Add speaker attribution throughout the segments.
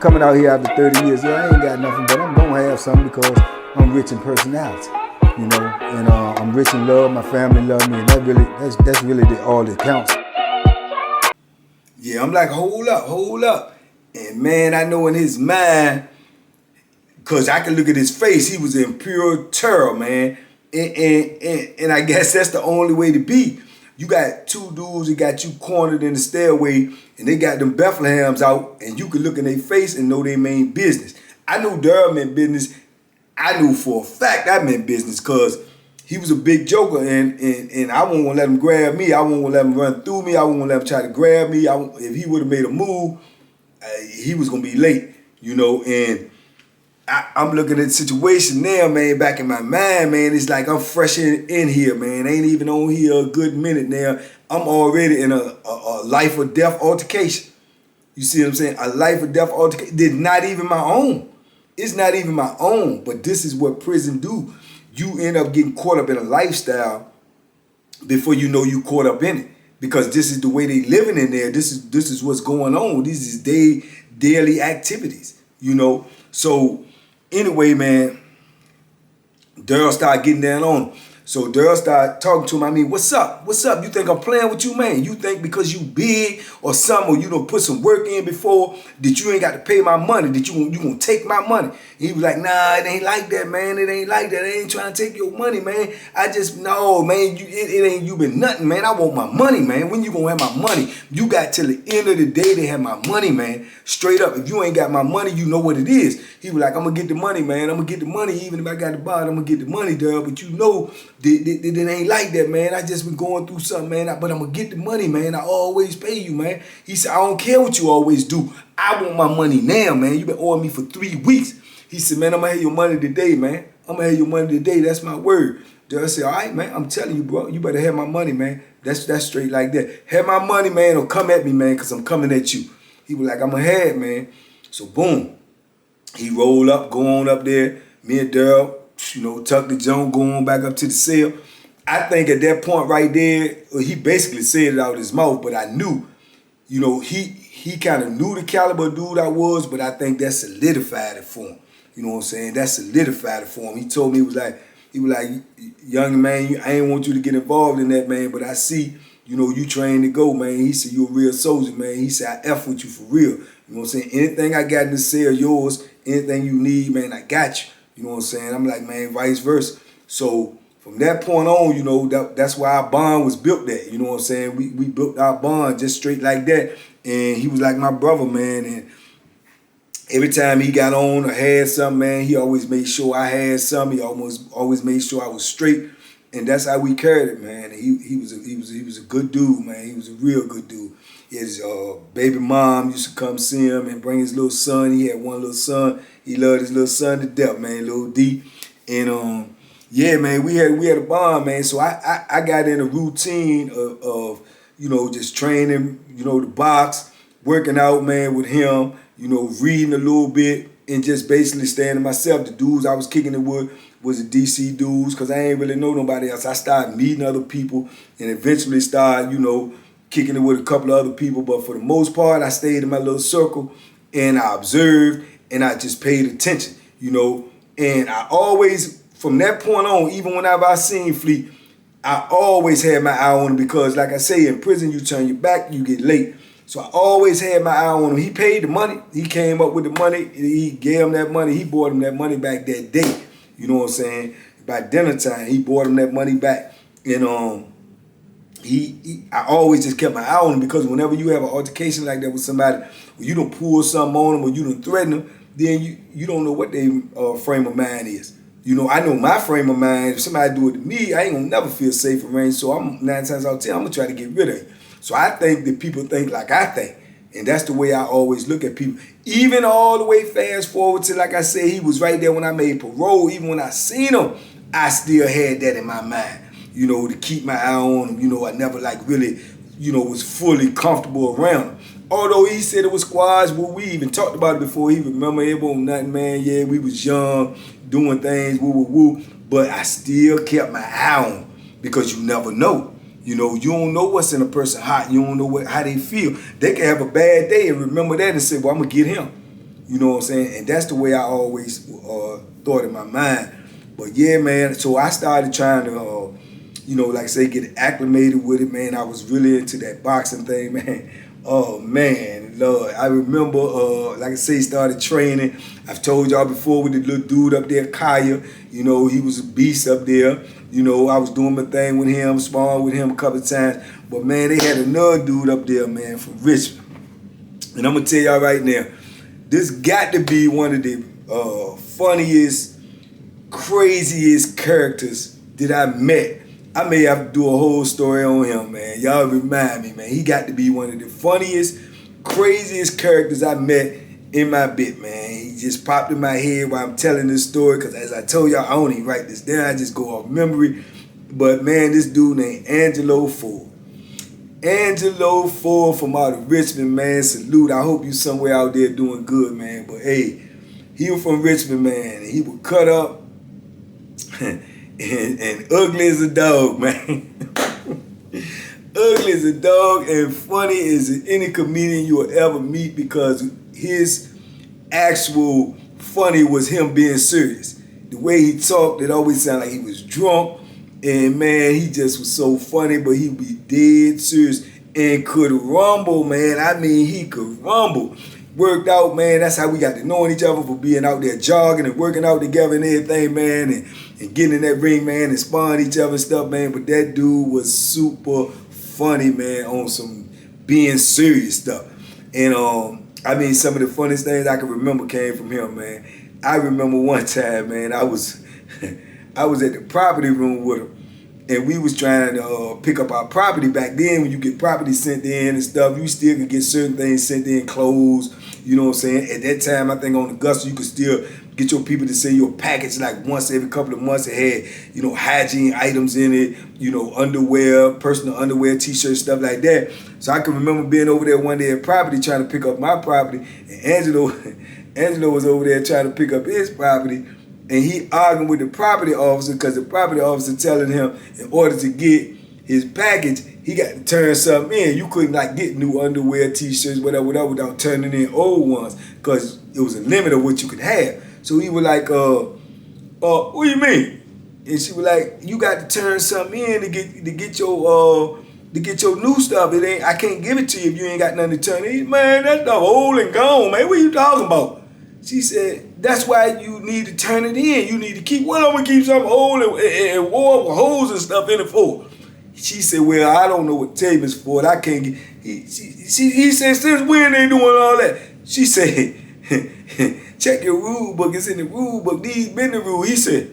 Speaker 1: coming out here after 30 years. Yeah, I ain't got nothing, but I'm gonna have something because I'm rich in personality, you know, and I'm rich in love. My family love me, and that's really all that counts. Yeah, I'm like, hold up, and man, I know in his mind, cause I can look at his face, he was in pure terror, man, and I guess that's the only way to be. You got two dudes that got you cornered in the stairway, and they got them Bethlehems out, and you can look in their face and know they mean business. I knew Durham meant business. I knew for a fact I meant business because he was a big joker, and I wasn't gonna let him grab me. I wasn't gonna let him run through me. I wasn't gonna let him try to grab me. If he would have made a move, he was gonna be late, you know, and I'm looking at the situation now, man, back in my mind, man. It's like I'm fresh in here, man. Ain't even on here a good minute now. I'm already in a life or death altercation. You see what I'm saying? A life or death altercation. It's not even my own. It's not even my own, but this is what prison do. You end up getting caught up in a lifestyle before you know you caught up in it. Because this is the way they living in there. This is what's going on. These is daily activities, you know. So anyway, man, Daryl started getting down on him. So Daryl started talking to him. I mean, what's up? What's up? You think I'm playing with you, man? You think because you big or something, or you done put some work in before, that you ain't got to pay my money, that you gonna take my money? And he was like, nah, it ain't like that, man. It ain't like that. I ain't trying to take your money, man. No, man, it ain't you been nothing, man. I want my money, man. When you gonna have my money? You got till the end of the day to have my money, man. Straight up. If you ain't got my money, you know what it is. He was like, I'm gonna get the money, man. I'm gonna get the money. Even if I got the bond, I'm gonna get the money, Daryl. But you know, it ain't like that, man. I just been going through something, man. But I'm gonna get the money, man. I always pay you, man. He said, I don't care what you always do. I want my money now, man. You been owing me for 3 weeks. He said, man, I'm gonna have your money today, man. I'm gonna have your money today. That's my word. Daryl said, all right, man. I'm telling you, bro. You better have my money, man. That's straight like that. Have my money, man, or come at me, man, because I'm coming at you. He was like, I'm gonna have it, man. So boom. He rolled up, go on up there. Me and Daryl, you know, tuck the joint, go on back up to the cell. I think at that point right there, he basically said it out of his mouth, but I knew, you know, he kind of knew the caliber of dude I was, but I think that solidified it for him. You know what I'm saying? That solidified it for him. He told me, he was like, young man, I ain't want you to get involved in that, man, but I see, you know, you trained to go, man. He said, you a real soldier, man. He said, I F with you for real. You know what I'm saying? Anything I got in the cell, yours, anything you need, man, I got you. You know what I'm saying? I'm like, man, vice versa. So from that point on, you know, that's why our bond was built at. You know what I'm saying? We built our bond just straight like that. And he was like my brother, man. And every time he got on or had something, man, he always made sure I had something. He always made sure I was straight. And that's how we carried it, man. And he was a good dude, man. He was a real good dude. His baby mom used to come see him and bring his little son. He had one little son. He loved his little son to death, man, little D. And yeah, man, we had a bond, man. So I got in a routine of you know, just training, you know, the box, working out, man, with him, you know, reading a little bit, and just basically staying to myself. The dudes I was kicking it with was the DC dudes, because I ain't really know nobody else. I started meeting other people and eventually started, you know, kicking it with a couple of other people. But for the most part, I stayed in my little circle and I observed and I just paid attention, you know. And I always, from that point on, even whenever I seen Fleet, I always had my eye on him because, like I say, in prison, you turn your back, you get late. So I always had my eye on him. He paid the money. He came up with the money. He gave him that money. He brought him that money back that day. You know what I'm saying? By dinner time, he brought him that money back. And I always just kept my eye on him because whenever you have an altercation like that with somebody, or you don't pull something on them or you don't threaten them, then you don't know what their frame of mind is. You know, I know my frame of mind. If somebody do it to me, I ain't gonna never feel safe around. So I'm 9 times out of 10, I'm gonna try to get rid of you. So I think that people think like I think. And that's the way I always look at people. Even all the way fast forward to, like I said, he was right there when I made parole. Even when I seen him, I still had that in my mind, you know, to keep my eye on him. You know, I never like really, you know, was fully comfortable around him. Although he said it was squads, well, we even talked about it before. He remember it wasn't nothing, man. Yeah, we was young, doing things, woo. But I still kept my eye on him because you never know. You know, you don't know what's in a person heart. You don't know how they feel. They can have a bad day and remember that and say, well, I'm going to get him. You know what I'm saying? And that's the way I always thought in my mind. But yeah, man, so I started trying to, like I say, get acclimated with it, man. I was really into that boxing thing, man. Oh, man, Lord. I remember, like I say, started training. I've told y'all before with the little dude up there, Kaya. He was a beast up there. I was doing my thing with him, sparring with him a couple of times. But, man, they had another dude up there, man, from Richmond. And I'm going to tell y'all right now, this got to be one of the funniest, craziest characters that I met. I may have to do a whole story on him, man. Y'all remind me, man. He got to be one of the funniest, craziest characters I met in my bit, man. He just popped in my head while I'm telling this story, because as I told y'all, I don't even write this down. I just go off memory. But, man, this dude named Angelo Ford. Angelo Ford from out of Richmond, man. Salute. I hope you somewhere out there doing good, man. But, hey, he was from Richmond, man. And he was cut up and ugly as a dog, man. Ugly as a dog and funny as any comedian you will ever meet, because his actual funny was him being serious. The way he talked, it always sounded like he was drunk. And, man, he just was so funny, but he'd be dead serious and could rumble, man. I mean, he could rumble. Worked out, man. That's how we got to knowing each other, for being out there jogging and working out together and everything, man, and getting in that ring, man, and sparring each other and stuff, man. But that dude was super funny, man, on some being serious stuff. And, I mean, some of the funniest things I can remember came from him, man. I remember one time, man, I was at the property room with him, and we was trying to pick up our property. Back then, when you get property sent in and stuff, you still could get certain things sent in, clothes, you know what I'm saying? At that time, I think on AUGUSTA, you could still get your people to send you a package like once every couple of months. It had, hygiene items in it, underwear, personal underwear, t-shirts, stuff like that. So I can remember being over there one day at property trying to pick up my property, and Angelo was over there trying to pick up his property. And he arguing with the property officer, because the property officer telling him in order to get his package, he got to turn something in. You couldn't get new underwear, t-shirts, whatever, without turning in old ones, because it was a limit of what you could have. So he was like, what do you mean? And she was like, you got to turn something in to get your new stuff. I can't give it to you if you ain't got nothing to turn in. Man, that stuff old and gone, man. What are you talking about? She said, that's why you need to turn it in. You need to keep, well, I'm going to keep something old and wore with holes and stuff in it for. She said, well, I don't know what tape is for. I can't get, he said, since when they doing all that? She said, check your rule book. It's in the rule book. These been the rule. He said,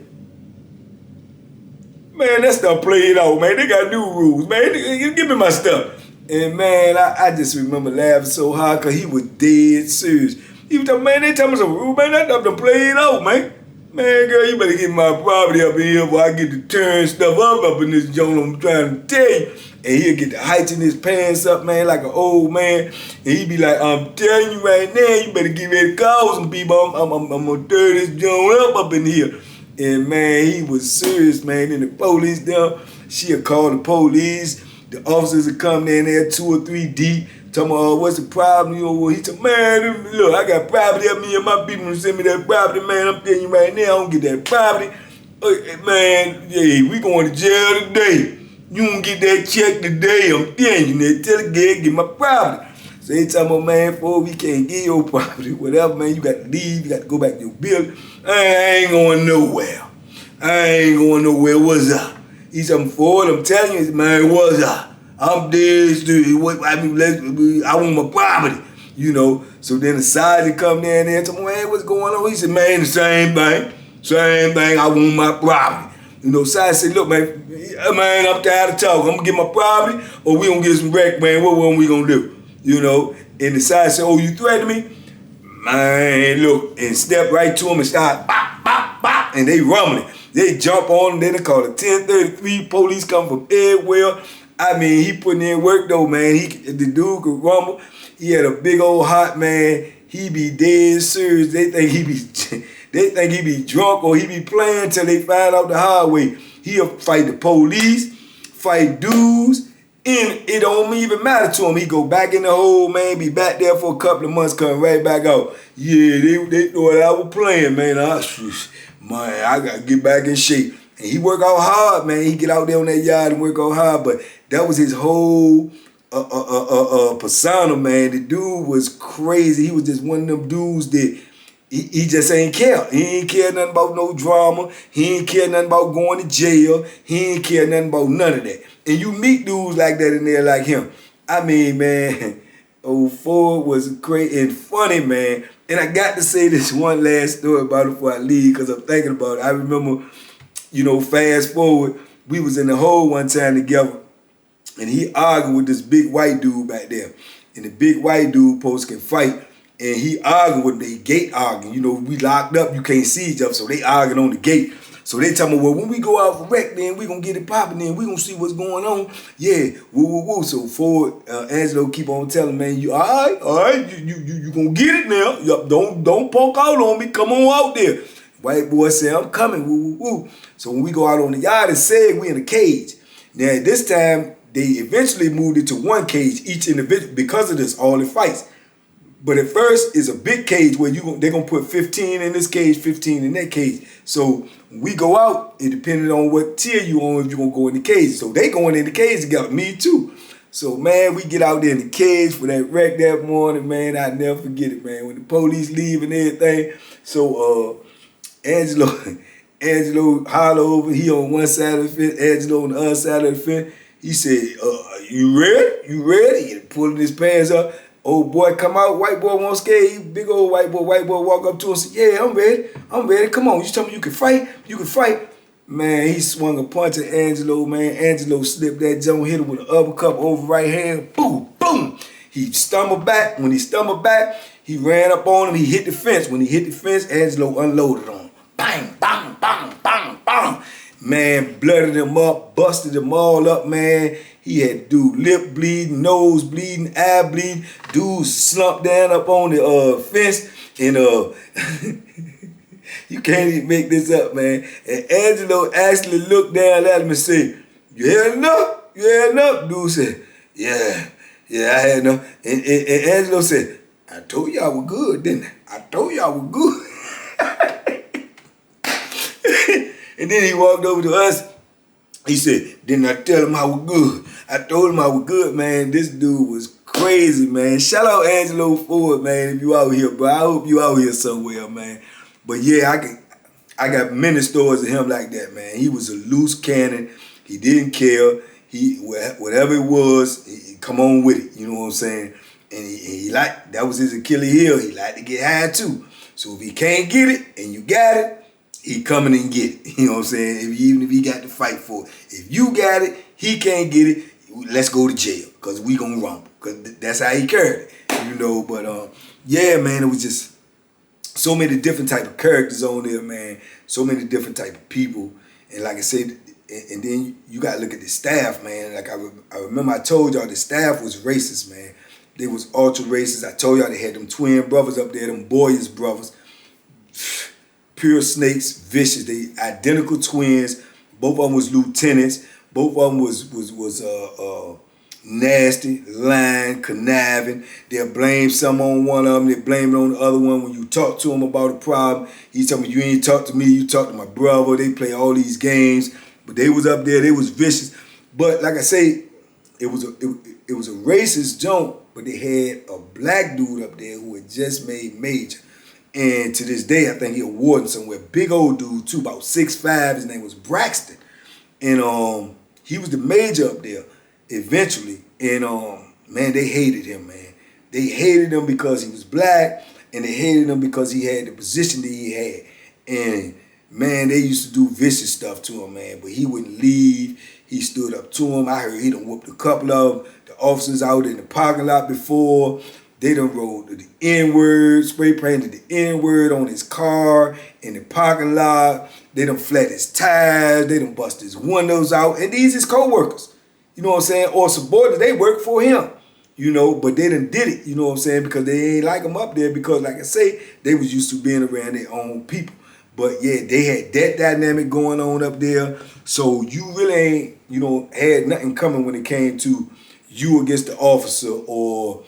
Speaker 1: man, that stuff played out, man. They got new rules, man. Give me my stuff. And, man, I just remember laughing so hard, because he was dead serious. He was talking, man, they tell me some rules, man, that stuff done played out, man. Man, girl, you better get my property up in here before I get to turn stuff up in this joint, I'm trying to tell you. And he'll get the heights in his pants up, man, like an old man. And he be like, I'm telling you right now, you better get ready to call some people. I'm going to tear this joint up in here. And, man, he was serious, man. Then the police down, she'll call the police. The officers will come in there 2 or 3 deep. Talking about, what's the problem? He said, man, look, I got property up here. My people send me that property, man. I'm telling you right now, I don't get that property. Man, hey, we going to jail today. You don't get that check today. I'm telling you, tell the guy, get my property. So they talking about, man, we can't get your property. Whatever, man, you got to leave. You got to go back to your building. I ain't going nowhere. What's up? He said, Ford, I'm telling you, man, what's up? I'm dead, I want my property, So then the sergeant come down there and tell me, man, what's going on? He said, man, the same thing, I want my property. Sergeant said, look, man, I'm tired of talking. I'm going to get my property, or we going to get some wreck, man. What we going to do? And the sergeant said, oh, you threaten me? Man, look, and step right to him and start, bop, bop, bop, and they rumbling. They jump on him, then they call it 1033, police come from everywhere. I mean, he putting in work though, man. The dude could rumble. He had a big old heart, man. He be dead serious. They think he be drunk or he be playing till they find out the hard way. He'll fight the police, fight dudes, And it don't even matter to him. He go back in the hole, man, be back there for a couple of months, come right back out. Yeah, they thought I was playing, man. Man, I got to get back in shape. And he work out hard, man. He get out there on that yard and work out hard. But that was his whole persona, man. The dude was crazy. He was just one of them dudes that he just ain't care. He ain't care nothing about no drama. He ain't care nothing about going to jail. He ain't care nothing about none of that. And you meet dudes like that in there like him. I mean, man, old Ford was great and funny, man. And I got to say this one last story about it before I leave because I'm thinking about it. I remember, fast forward, we was in the hole one time together and he argued with this big white dude back there. And the big white dude post can fight. And he arguing with they gate arguing. We locked up, you can't see each other, so they arguing on the gate. So they tell me, well, when we go out for rec, then we gonna get it popping, then we gonna see what's going on. Yeah, woo. So Ford, Angelo keep on telling, man, you all right, you gonna get it now. Don't poke out on me, come on out there. White boy said, I'm coming, woo. So when we go out on the yard, it said we in a cage. Now at this time, they eventually moved it to one cage, each individual, because of this, all the fights. But at first, it's a big cage where they're going to put 15 in this cage, 15 in that cage. So when we go out, it depended on what tier you on if you're going to go in the cage. So they going in the cage together, me too. So, man, we get out there in the cage for that wreck that morning, man. I never forget it, man. When the police leave and everything. So Angelo holler over. He on one side of the fence, Angelo on the other side of the fence. He said, you ready? You ready? He pulling his pants up. Old boy come out, white boy won't scare you. Big old white boy walk up to him and say, yeah, I'm ready. Come on, you tell me you can fight? You can fight. Man, he swung a punch at Angelo, man. Angelo slipped that jump, hit him with an uppercut over right hand. Boom, boom. He stumbled back. When he stumbled back, he ran up on him. He hit the fence. When he hit the fence, Angelo unloaded on him. Bang, bang, bang, bang, bang. Man, blooded him up, busted him all up, man. He had dude lip bleeding, nose bleeding, eye bleeding. Dude slumped down up on the fence and you can't even make this up, man. And Angelo actually looked down at him and said, you had enough? You had enough? Dude said, yeah, I had enough. And Angelo said, I told y'all were good, didn't I? I told y'all were good. And then he walked over to us. He said, didn't I tell him I was good? I told him I was good, man. This dude was crazy, man. Shout out Angelo Ford, man, if you out here, bro. I hope you out here somewhere, man. But yeah, I got many stories of him like that, man. He was a loose cannon. He didn't care. Whatever it was, he come on with it. You know what I'm saying? And he liked, that was his Achilles heel. He liked to get high too. So if he can't get it and you got it, he coming and get it. You know what I'm saying? Even if he got to fight for it. If you got it, he can't get it, let's go to jail. Because we going to rumble. Because that's how he carried it. But yeah, man, it was just so many different type of characters on there, man. So many different type of people. And like I said, and then you got to look at the staff, man. Like I remember I told y'all the staff was racist, man. They was ultra racist. I told y'all they had them twin brothers up there, them Boyers brothers. Pure snakes, vicious. They identical twins. Both of them was lieutenants. Both of them was nasty, lying, conniving. They'll blame some on one of them. They blame it on the other one. When you talk to them about a problem, he tell me, you ain't talk to me, you talk to my brother. They play all these games. But they was up there, they was vicious. But like I say, it was a racist joint, but they had a black dude up there who had just made major. And to this day, I think he awarded somewhere. Big old dude, too, about 6'5". His name was Braxton. And he was the major up there eventually. And man, they hated him, man. They hated him because he was black, and they hated him because he had the position that he had. And man, they used to do vicious stuff to him, man. But he wouldn't leave. He stood up to him. I heard he done whooped a couple of the officers out in the parking lot before. They done rolled the N-word, spray painted the N-word on his car in the parking lot. They done flat his tires. They done bust his windows out. And these his co-workers, you know what I'm saying? Or subordinates, they work for him, but they done did it, you know what I'm saying? Because they ain't like him up there because, like I say, they was used to being around their own people. But yeah, they had that dynamic going on up there. So you really ain't, had nothing coming when it came to you against the officer, or,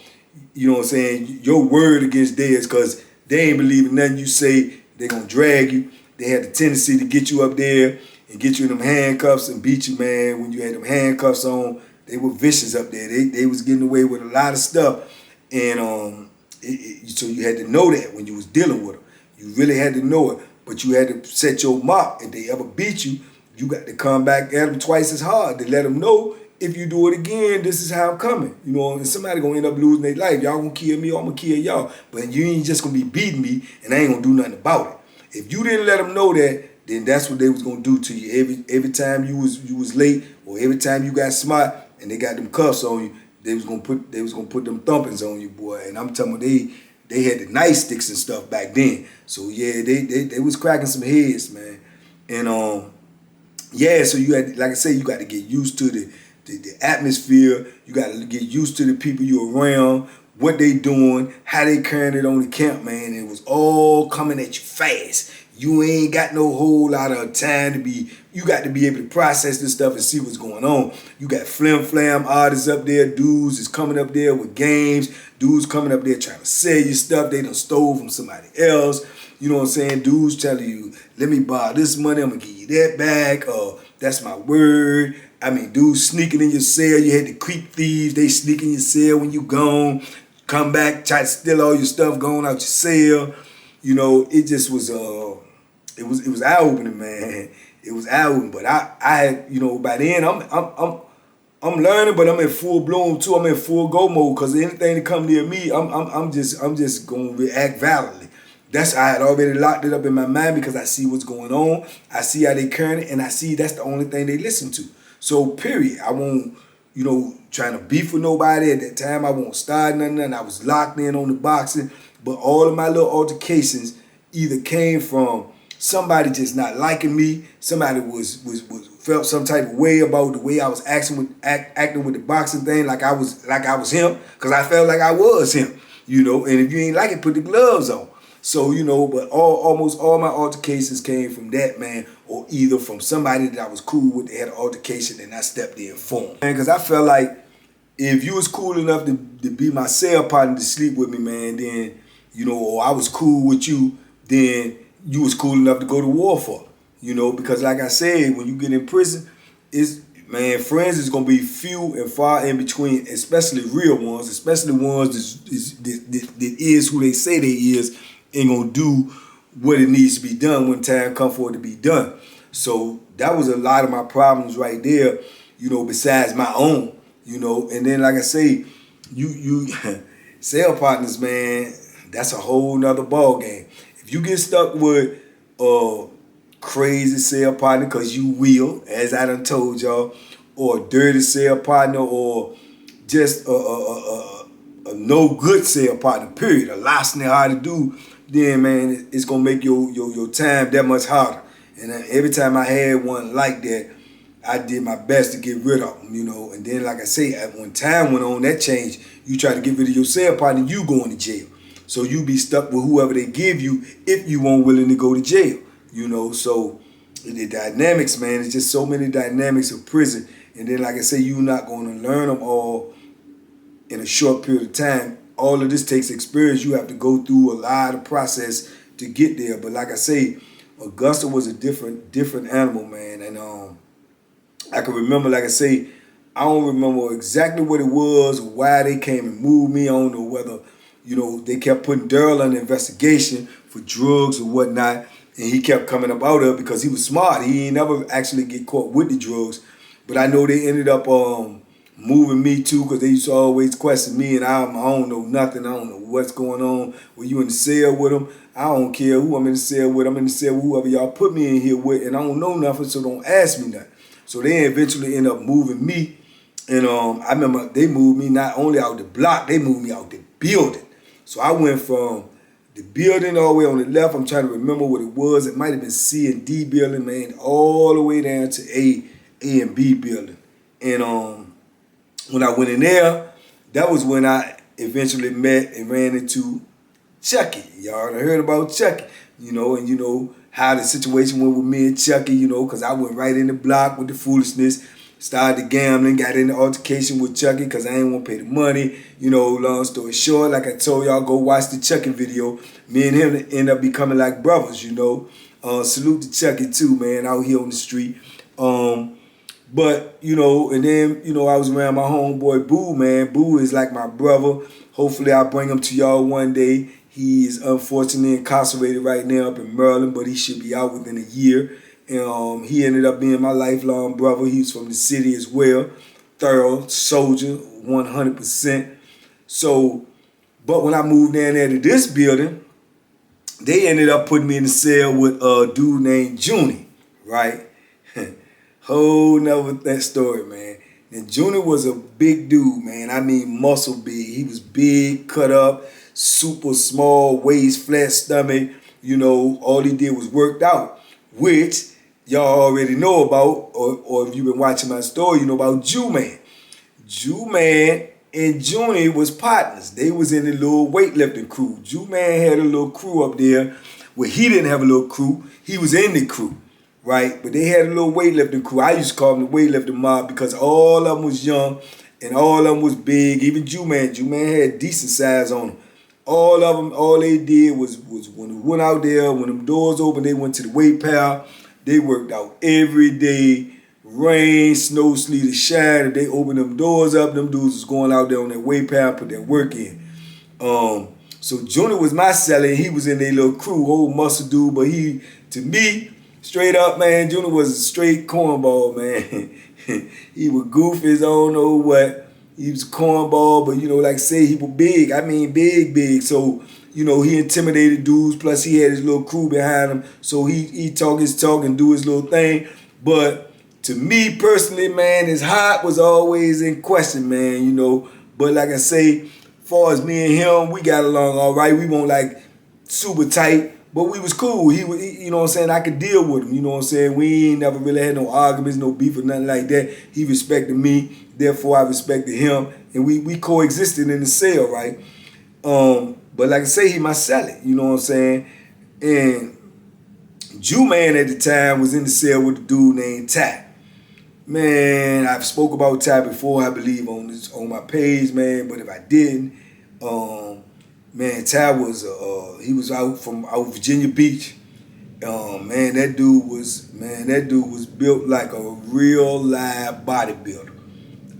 Speaker 1: what I'm saying, your word against theirs, because they ain't believing nothing you say. They gonna drag you. They had the tendency to get you up there and get you in them handcuffs and beat you, man. When you had them handcuffs on, they were vicious up there. They was getting away with a lot of stuff. And so you had to know that when you was dealing with them. You really had to know it. But you had to set your mark. If they ever beat you, you got to come back at them twice as hard to let them know, if you do it again, this is how I'm coming. And somebody gonna end up losing their life. Y'all gonna kill me, or I'm gonna kill y'all. But you ain't just gonna be beating me, and I ain't gonna do nothing about it. If you didn't let them know that, then that's what they was gonna do to you. Every time you was late, or every time you got smart and they got them cuffs on you, they was gonna put them thumpings on you, boy. And I'm telling you, they had the nightsticks and stuff back then. So yeah, they was cracking some heads, man. And yeah, so you had, like I say, you got to get used to the atmosphere. You got to get used to the people you around, what they doing, how they carrying it on the camp, man. It was all coming at you fast. You ain't got no whole lot of time to be, you got to be able to process this stuff and see what's going on. You got flim-flam artists up there, dudes is coming up there with games, dudes coming up there trying to sell you stuff they done stole from somebody else. You know what I'm saying? Dudes telling you, let me borrow this money, I'm gonna give you that back, or that's my word. I mean, dudes sneaking in your cell. You had the creep thieves, they sneak in your cell when you gone, come back, try to steal all your stuff, going out your cell. It just was it was eye-opening, man. It was eye-opening. But I had, by then I'm learning, but I'm in full bloom too. I'm in full go mode, because anything that come near me, I'm just gonna react violently. I had already locked it up in my mind, because I see what's going on. I see how they carrying it, and I see that's the only thing they listen to. So period. I won't, trying to beef with nobody at that time. I won't start nothing. I was locked in on the boxing. But all of my little altercations either came from somebody just not liking me, somebody was felt some type of way about the way I was acting with the boxing thing, like I was him, because I felt like I was him, and if you ain't like it, put the gloves on. So, but almost all my altercations came from that, man, or either from somebody that I was cool with, they had an altercation and I stepped in for them. Because I felt like if you was cool enough to be my cell partner to sleep with me, man, then, or I was cool with you, then you was cool enough to go to war for. Because like I said, when you get in prison, friends is gonna be few and far in between, especially real ones, especially ones that is who they say they is, ain't gonna do what it needs to be done when time come for it to be done. So that was a lot of my problems right there, besides my own, and then like I say, you cell partners, man, that's a whole nother ball game. If you get stuck with crazy cell partner, because you will, as I done told y'all, or a dirty cell partner, or just a no good cell partner, period, a larceny hard to do, then man, it's gonna make your time that much harder. And every time I had one like that, I did my best to get rid of them, And then, like I say, when time went on, that changed. You try to get rid of your cell partner, you going to jail. So you be stuck with whoever they give you if you weren't willing to go to jail, So the dynamics, man, it's just so many dynamics of prison. And then, like I say, you're not going to learn them all in a short period of time. All of this takes experience. You have to go through a lot of process to get there. But like I say, Augusta was a different animal, man. And I can remember, like I say, I don't remember exactly what it was, why they came and moved me. I don't know whether, they kept putting Daryl on the investigation for drugs or whatnot. And he kept coming up out of it because he was smart. He ain't never actually get caught with the drugs. But I know they ended up moving me too, because they used to always question me, and I don't know nothing. I don't know what's going on. When you in the cell with them, I don't care who I'm in the cell with. I'm in the cell with whoever y'all put me in here with, and I don't know nothing, so don't ask me nothing. So they eventually end up moving me, and I remember they moved me not only out the block, they moved me out the building. So I went from the building all the way on the left, I'm trying to remember what it was. It might have been C and D building, man, all the way down to A and B building. And when I went in there, that was when I eventually met and ran into Chucky. Y'all heard about Chucky. and how the situation went with me and Chucky, because I went right in the block with the foolishness, started gambling, got in the altercation with Chucky because I ain't want to pay the money. Long story short, like I told y'all, go watch the Chucky video. Me and him end up becoming like brothers, Salute to Chucky too, man, out here on the street. But, and then, I was around my homeboy Boo, man. Boo is like my brother. Hopefully I'll bring him to y'all one day. He is unfortunately incarcerated right now up in Maryland, but he should be out within a year. And he ended up being my lifelong brother. He was from the city as well. Thorough soldier, 100%. So, but when I moved down there to this building, they ended up putting me in the cell with a dude named Junie, right? Whole nother that story, man. And Junior was a big dude, man. I mean, muscle big. He was big, cut up, super small waist, flat stomach. All he did was worked out, which y'all already know about, or if you've been watching my story, you know about Jew-Man. Jew-Man and Junior was partners. They was in the little weightlifting crew. Jew-Man had a little crew up there where he didn't have a little crew. He was in the crew. Right, but they had a little weightlifting crew. I used to call them the weightlifting mob because all of them was young and all of them was big. Even Jew-Man had decent size on them. All of them, all they did was when they went out there, when them doors opened, they went to the weight pal. They worked out every day, rain, snow, sleet, or shine. If they opened them doors up, them dudes was going out there on their weight pal, put their work in. So Junior was my celly. He was in their little crew, old muscle dude, but he, to me, straight up, man, Junior was a straight cornball, man. He was goofy as I don't know what. He was a cornball, but, like I say, he was big. I mean, big. So, he intimidated dudes, plus he had his little crew behind him. So he talk his talk and do his little thing. But to me personally, man, his heart was always in question, man, But like I say, as far as me and him, we got along all right. We weren't like super tight. But we was cool. He you know what I'm saying, I could deal with him, you know what I'm saying? We ain't never really had no arguments, no beef or nothing like that. He respected me, therefore I respected him, and we coexisted in the cell, right? But like I say, he my celly, you know what I'm saying? And Jew-Man at the time was in the cell with a dude named Ty. Man, I've spoke about Ty before, I believe, on my page, man, but if I didn't, man, Ty was he was out Virginia Beach. Man, that dude was built like a real live bodybuilder.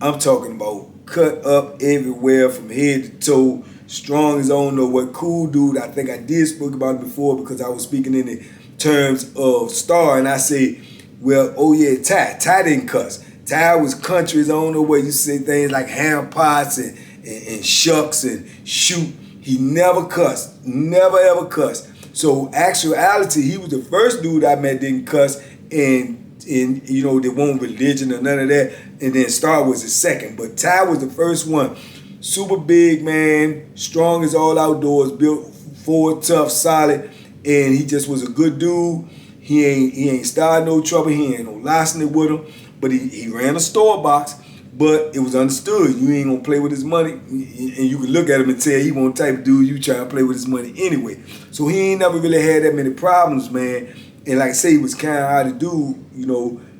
Speaker 1: I'm talking about cut up everywhere from head to toe, strong as I don't know what, cool dude. I think I did speak about it before because I was speaking in the terms of star, and I say, well, oh yeah, Ty didn't cuss. Ty was country as I don't know what. You say things like ham pots and shucks and shoot. He never cussed, never ever cussed. So actuality, he was the first dude I met didn't cuss, and they won't religion or none of that. And then Star was the second, but Ty was the first one. Super big, man, strong as all outdoors, built forward, tough, solid, and he just was a good dude. He ain't started no trouble. He ain't no larceny with him, but he ran a store box. But it was understood, you ain't gonna play with his money, and you can look at him and tell he won't type of dude you try to play with his money anyway. So he ain't never really had that many problems, man. And like I say, he was kind of hard to do,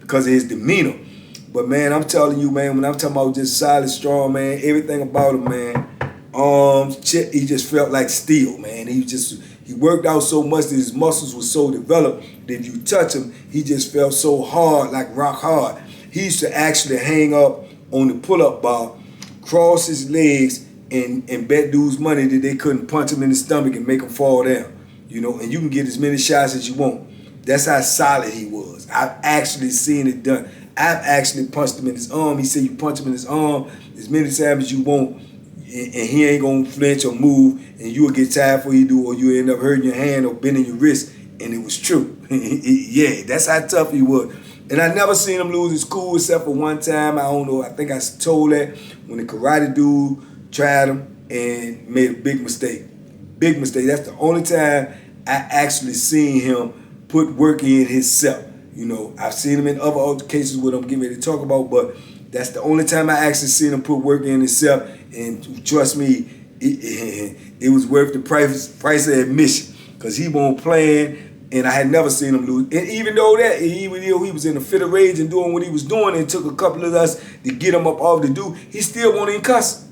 Speaker 1: because of his demeanor. But man, I'm telling you, man, when I'm talking about just solid, strong, man, everything about him, man, he just felt like steel, man. He worked out so much that his muscles were so developed that if you touch him, he just felt so hard, like rock hard. He used to actually hang up on the pull-up bar, cross his legs, and bet dudes money that they couldn't punch him in the stomach and make him fall down. And you can get as many shots as you want. That's how solid he was. I've actually seen it done. I've actually punched him in his arm. He said you punch him in his arm as many times as you want, and he ain't gonna flinch or move, and you will get tired before you do, or you end up hurting your hand or bending your wrist. And it was true. Yeah, that's how tough he was. And I never seen him lose his cool except for one time. I don't know, I think I told that when the karate dude tried him and made a big mistake. Big mistake. That's the only time I actually seen him put work in himself. I've seen him in other cases what I'm getting ready to talk about, but that's the only time I actually seen him put work in himself. And trust me, it was worth the price of admission. because he won't playing. And I had never seen him lose. And even though that, he was in a fit of rage and doing what he was doing, and it took a couple of us to get him up off the dude, he still won't even cuss.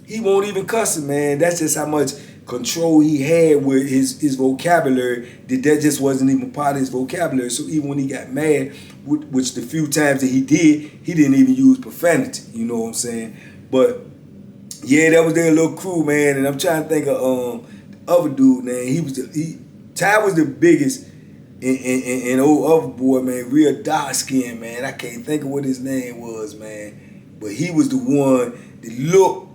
Speaker 1: He won't even cuss him, man. That's just how much control he had with his vocabulary, that just wasn't even part of his vocabulary. So even when he got mad, which the few times that he did, he didn't even use profanity. You know what I'm saying? But yeah, that was their little crew, man. And I'm trying to think of the other dude, man. Ty was the biggest, and old other boy, man, real dark skin, man. I can't think of what his name was, man. But he was the one that looked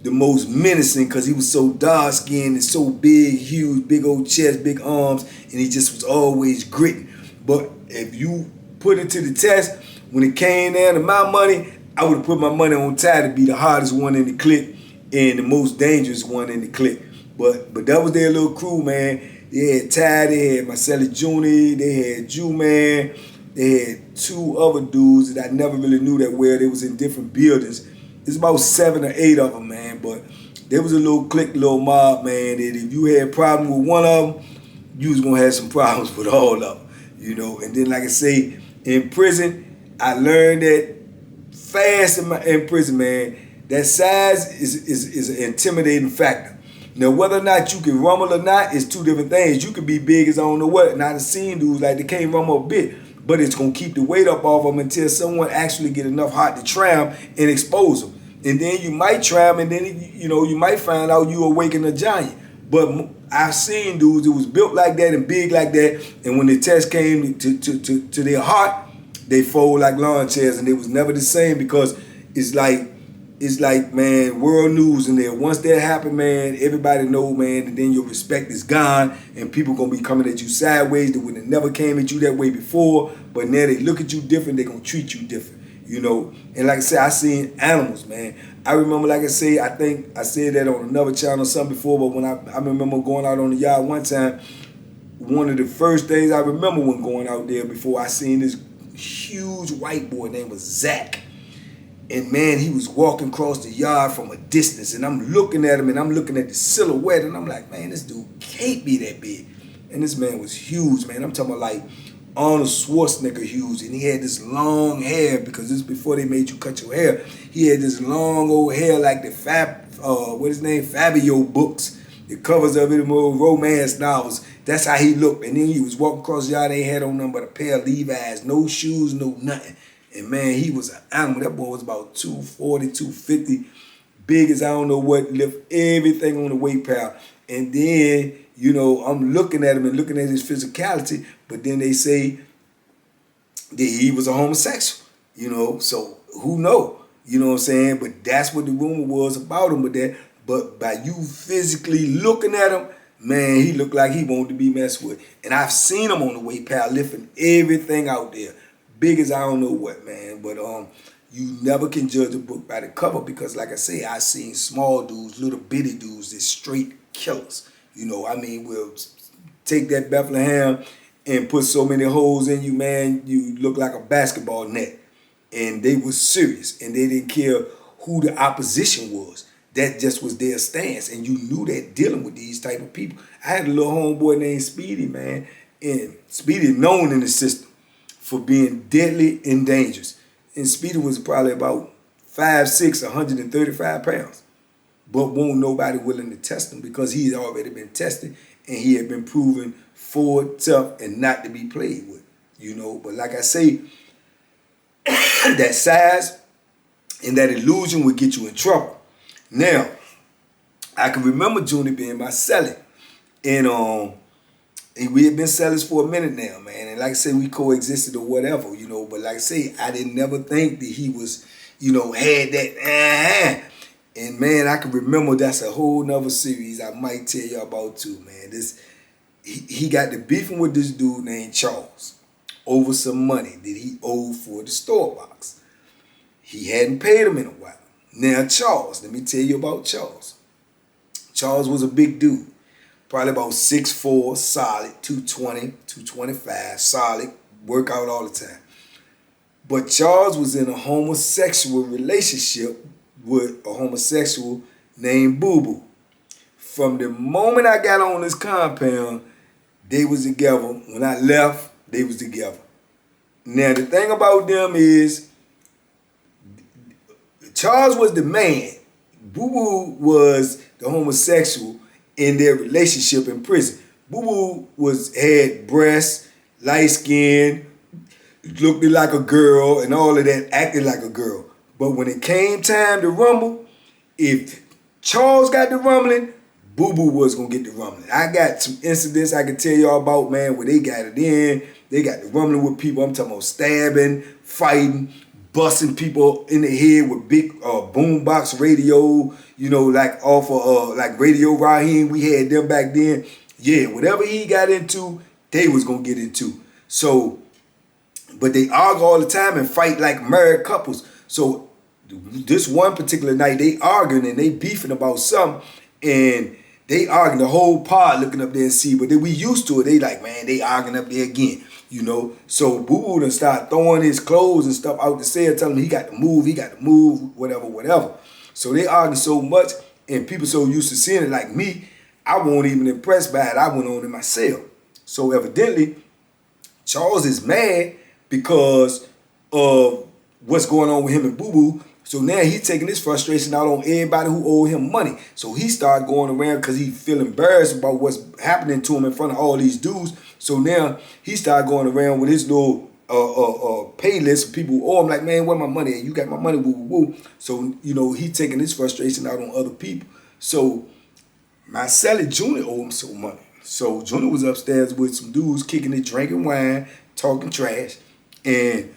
Speaker 1: the most menacing because he was so dark skinned and so big, huge, big old chest, big arms, and he just was always gritting. But if you put it to the test, when it came down to my money, I would have put my money on Ty to be the hardest one in the clique and the most dangerous one in the clique. But that was their little crew, man. They had Ty, they had Marcelo Jr., they had Jew-Man, they had two other dudes that I never really knew that well. They was in different buildings. It's about 7 or 8 of them, man. But there was a little clique, little mob, man, that if you had a problem with one of them, you was going to have some problems with all of them, you know. And then, like I say, in prison, I learned that fast in prison, man, that size is an intimidating factor. Now, whether or not you can rumble or not is two different things. You can be big as I don't know what, and I've seen dudes like they can't rumble a bit, but it's going to keep the weight up off them until someone actually get enough heart to try them and expose them. And then you might try them, and then, you know, you might find out you awaken a giant. But I've seen dudes that was built like that and big like that, and when the test came to their heart, they fold like lawn chairs, and it was never the same because it's like, man, world news in there. Once that happened, man, everybody know, man, and then your respect is gone, and people gonna be coming at you sideways that would have never came at you that way before, but now they look at you different, they gonna treat you different, you know. And like I said, I seen animals, man. I remember, like I say, I think I said that on another channel or something before, but when I remember going out on the yard one time, one of the first things I remember when going out there before, I seen this huge white boy named was Zach. And man, he was walking across the yard from a distance, and I'm looking at him, and I'm looking at the silhouette, and I'm like, man, this dude can't be that big. And this man was huge, man. I'm talking about like Arnold Schwarzenegger huge, and he had this long hair, because this is before they made you cut your hair. He had this long old hair like the Fabio books, the covers of it, more romance novels. That's how he looked. And then he was walking across the yard, they had on nothing but a pair of Levi's, no shoes, no nothing. And man, he was an animal. That boy was about 240, 250, big as I don't know what, lift everything on the weight pile. And then, you know, I'm looking at him and looking at his physicality, but then they say that he was a homosexual, you know, so who know? You know what I'm saying? But that's what the rumor was about him with that. But by you physically looking at him, man, he looked like he wanted to be messed with. And I've seen him on the weight pile lifting everything out there. Big as I don't know what, man. But you never can judge a book by the cover because, like I say, I seen small dudes, little bitty dudes, that's straight killers. You know, I mean, we'll take that Bethlehem and put so many holes in you, man, you look like a basketball net. And they were serious, and they didn't care who the opposition was. That just was their stance, and you knew that dealing with these type of people. I had a little homeboy named Speedy, man, and Speedy known in the system for being deadly and dangerous. And Speedy was probably about 5'6", 135 pounds. But won't nobody willing to test him because he had already been tested and he had been proven forward, tough, and not to be played with. You know, but like I say, that size and that illusion would get you in trouble. Now, I can remember Junior being my cellie. And we had been sellers for a minute now, man. And like I said, we coexisted or whatever, you know. But like I say, I didn't never think that he was, you know, had that. And man, I can remember that's a whole nother series I might tell you about too, man. He got to beefing with this dude named Charles over some money that he owed for the store box. He hadn't paid him in a while. Now Charles, let me tell you about Charles. Charles was a big dude. Probably about 6'4", solid, 220, 225, solid, work out all the time. But Charles was in a homosexual relationship with a homosexual named Boo Boo. From the moment I got on this compound, they was together. When I left, they was together. Now the thing about them is, Charles was the man. Boo Boo was the homosexual in their relationship in prison. Boo Boo had breasts, light skin, looked like a girl, and all of that, acted like a girl. But when it came time to rumble, if Charles got the rumbling, Boo Boo was gonna get the rumbling. I got some incidents I can tell y'all about, man, where they got it in. They got the rumbling with people. I'm talking about stabbing, fighting, busting people in the head with big boombox radio, you know, like off of like Radio Raheem. We had them back then. Yeah, whatever he got into, they was gonna get into. So, but they argue all the time and fight like married couples. So this one particular night, they arguing and they beefing about something, and they arguing the whole pod looking up there and see, but then we used to it. They like, man, they arguing up there again, you know. So Boo Boo done start throwing his clothes and stuff out the cell, telling him he got to move, whatever. So they arguing so much, and people so used to seeing it like me, I wasn't even impressed by it. I went on in my cell. So evidently, Charles is mad because of what's going on with him and Boo Boo. So now he's taking his frustration out on everybody who owe him money. So he started going around because he feel embarrassed about what's happening to him in front of all these dudes. So now he started going around with his little pay list of people who owe him, like, man, where my money at? You got my money, woo, woo, woo. So, you know, he taking his frustration out on other people. So my celly Junior owed him some money. So Junior was upstairs with some dudes kicking it, drinking wine, talking trash. And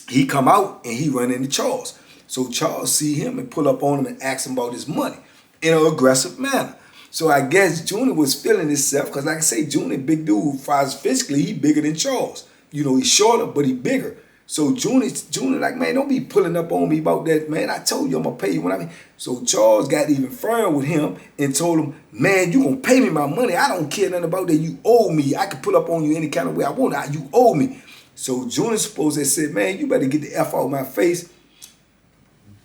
Speaker 1: he come out and he run into Charles. So Charles see him and pull up on him and ask him about his money in an aggressive manner. So I guess Junior was feeling himself because, like I say, Junior, big dude, as far as physically, he bigger than Charles. You know, he's shorter, but he bigger. So Junior like, man, don't be pulling up on me about that, man. I told you I'm going to pay you when I mean. So Charles got even firm with him and told him, man, you going to pay me my money. I don't care nothing about that. You owe me. I can pull up on you any kind of way I want. You owe me. So Junior supposed to have said, man, you better get the F out of my face.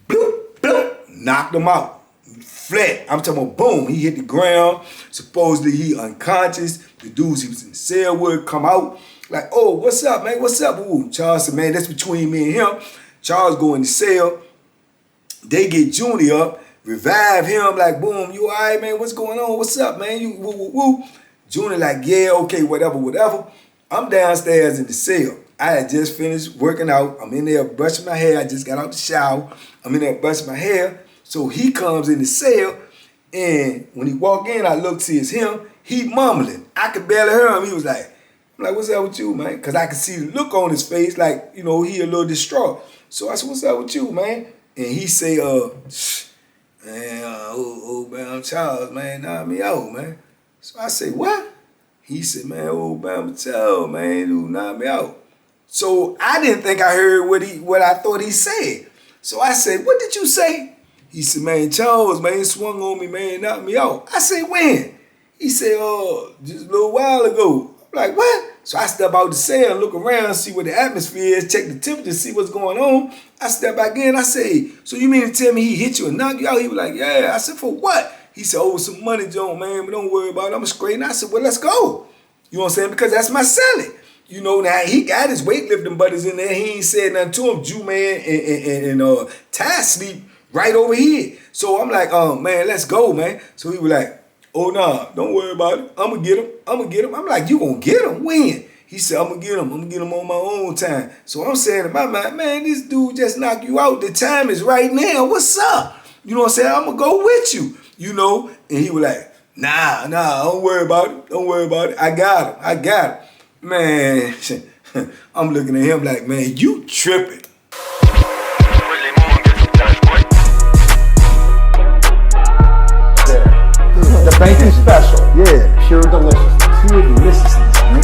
Speaker 1: Bloop, bloop, knocked him out. Flat. I'm talking about boom. He hit the ground. Supposedly he unconscious. The dudes he was in the cell with come out. Like, oh, what's up, man? What's up? Ooh. Charles said, man, that's between me and him. Charles go in the cell. They get Junior up, revive him, like, boom, you all right, man? What's going on? What's up, man? You woo, woo, woo. Junior like, yeah, okay, whatever. I'm downstairs in the cell. I had just finished working out. I'm in there brushing my hair. I just got out the shower. I'm in there brushing my hair. So he comes in the cell, and when he walk in, I look, see it's him. He mumbling. I could barely hear him. He was like, I'm like, what's up with you, man? Because I could see the look on his face, like, you know, he a little distraught. So I said, what's up with you, man? And he say, man, man, Charles, man, knock me out, man. So I say, what? He said, man, Charles, man, dude, knock me out. So I didn't think I heard what I thought he said. So I said, what did you say? He said, man, Charles, man, swung on me, man, knocked me out. I said, when? He said, just a little while ago. I'm like, what? So I step out the cell, look around, see what the atmosphere is, check the temperature, see what's going on. I step back in, I say, so you mean to tell me he hit you and knocked you out? He was like, yeah. I said, for what? He said, oh, some money, John, man, but don't worry about it. I'm straight. And I said, well, let's go. You know what I'm saying? Because that's my celly. You know, now he got his weightlifting buddies in there. He ain't said nothing to him. Jew-Man and Ty sleep right over here. So I'm like, man, let's go, man. So he was like, oh, nah, don't worry about it. I'm going to get him. I'm like, you going to get him? When? He said, I'm going to get him. I'm going to get him on my own time. So I'm saying in my mind, man, this dude just knocked you out. The time is right now. What's up? You know what I'm saying? I'm going to go with you, you know. And he was like, nah, don't worry about it. Don't worry about it. I got him. Man, I'm looking at him like, man, you tripping.
Speaker 2: The bacon special. Yeah. Pure deliciousness. Pure deliciousness, man.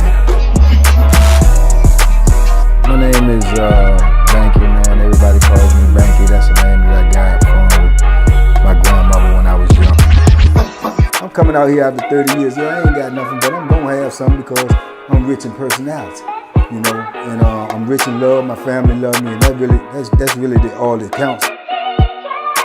Speaker 3: My name is Banky, man. Everybody calls me Banky. That's the name that I got from my grandmother when I was young. I'm coming out here after 30 years. Yeah, I ain't got nothing, but I'm gonna have something because I'm rich in personality, you know, and I'm rich in love. My family love me, and that's really all that counts.